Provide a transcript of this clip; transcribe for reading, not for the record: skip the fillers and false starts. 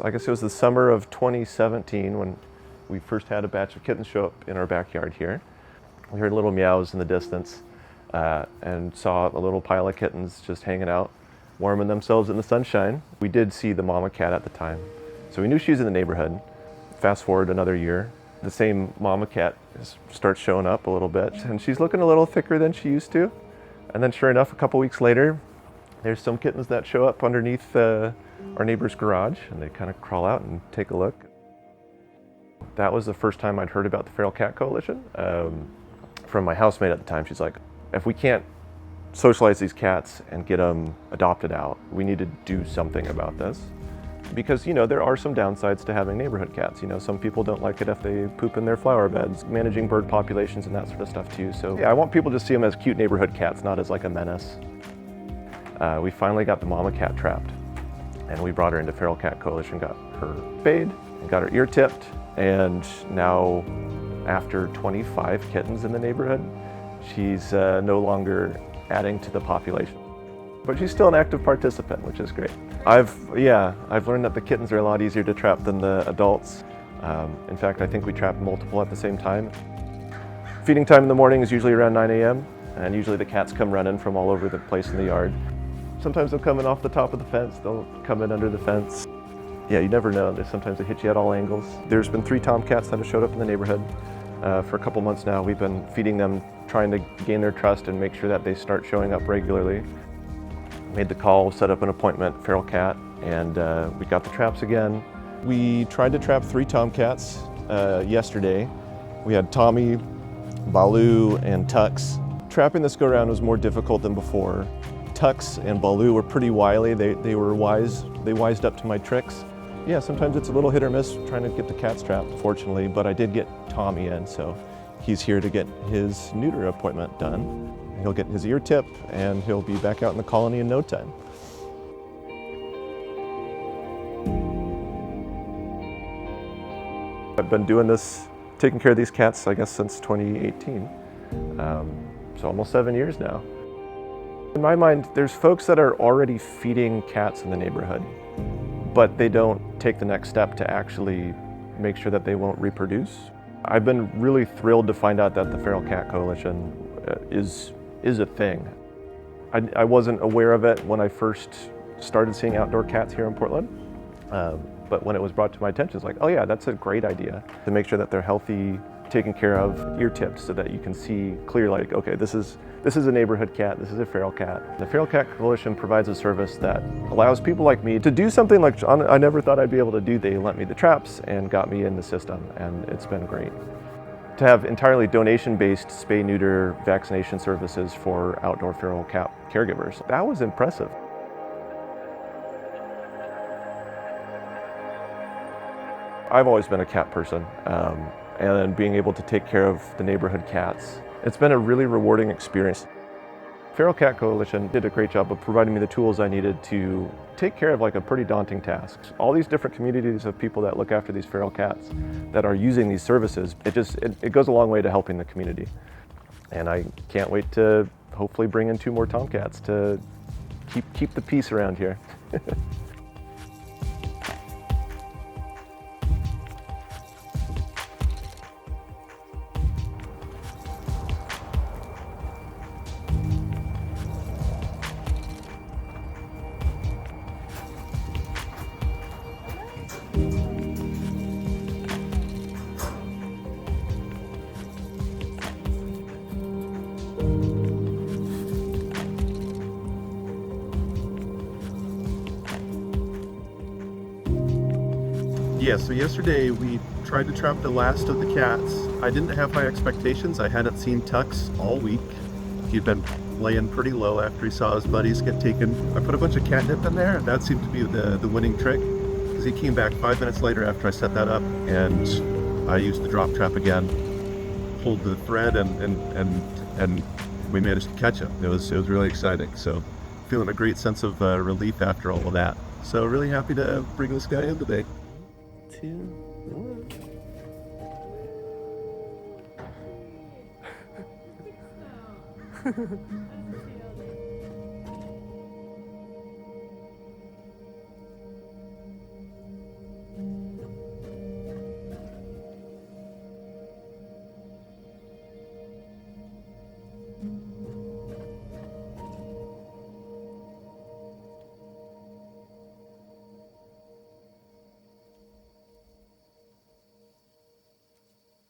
I guess it was the summer of 2017 when we first had a batch of kittens show up in our backyard here. We heard little meows in the distance and saw a little pile of kittens just hanging out, warming themselves in the sunshine. We did see the mama cat at the time, so we knew she was in the neighborhood. Fast forward another year, the same mama cat starts showing up a little bit, and she's looking a little thicker than she used to. And then sure enough, a couple weeks later, there's some kittens that show up underneath our neighbor's garage, and they kind of crawl out and take a look. That was the first time I'd heard about the Feral Cat Coalition. From my housemate at the time, she's like, if we can't socialize these cats and get them adopted out, we need to do something about this. Because, you know, there are some downsides to having neighborhood cats. You know, some people don't like it if they poop in their flower beds, managing bird populations and that sort of stuff too. So yeah, I want people to see them as cute neighborhood cats, not as like a menace. We finally got the mama cat trapped, and we brought her into Feral Cat Coalition, got her spayed, and got her ear tipped, and now after 25 kittens in the neighborhood, she's no longer adding to the population. But she's still an active participant, which is great. I've learned that the kittens are a lot easier to trap than the adults. In fact, I think we trap multiple at the same time. Feeding time in the morning is usually around 9 a.m. and usually the cats come running from all over the place in the yard. Sometimes they'll come in off the top of the fence, they'll come in under the fence. Yeah, you never know. Sometimes they hit you at all angles. There's been 3 tomcats that have showed up in the neighborhood. For a couple months now, we've been feeding them, trying to gain their trust and make sure that they start showing up regularly. Made the call, set up an appointment, feral cat, and we got the traps again. We tried to trap 3 tomcats yesterday. We had Tommy, Baloo, and Tux. Trapping this go-around was more difficult than before. Tux and Baloo were pretty wily. They were wise. They wised up to my tricks. Yeah, sometimes it's a little hit or miss trying to get the cats trapped, fortunately, but I did get Tommy in, so he's here to get his neuter appointment done. He'll get his ear tip, and he'll be back out in the colony in no time. I've been doing this, taking care of these cats, I guess, since 2018. So almost 7 years now. In my mind, there's folks that are already feeding cats in the neighborhood, but they don't take the next step to actually make sure that they won't reproduce. I've been really thrilled to find out that the Feral Cat Coalition is a thing. I wasn't aware of it when I first started seeing outdoor cats here in Portland, but when it was brought to my attention, it's like, oh yeah, that's a great idea to make sure that they're healthy, taken care of, ear tipped so that you can see clearly, like, okay, this is a neighborhood cat, this is a feral cat. The Feral Cat Coalition provides a service that allows people like me to do something like I never thought I'd be able to do. They lent me the traps and got me in the system, and it's been great. To have entirely donation-based spay-neuter vaccination services for outdoor feral cat caregivers, that was impressive. I've always been a cat person, and being able to take care of the neighborhood cats, it's been a really rewarding experience. Feral Cat Coalition did a great job of providing me the tools I needed to take care of like a pretty daunting task. All these different communities of people that look after these feral cats that are using these services, it goes a long way to helping the community. And I can't wait to hopefully bring in 2 more tomcats to keep the peace around here. Yeah, so yesterday we tried to trap the last of the cats. I didn't have high expectations. I hadn't seen Tux all week. He'd been laying pretty low after he saw his buddies get taken. I put a bunch of catnip in there, and that seemed to be the winning trick, because he came back 5 minutes later after I set that up, and I used the drop trap again, pulled the thread, and we managed to catch him. It was really exciting. So feeling a great sense of relief after all of that. So really happy to bring this guy in today. 2, 1.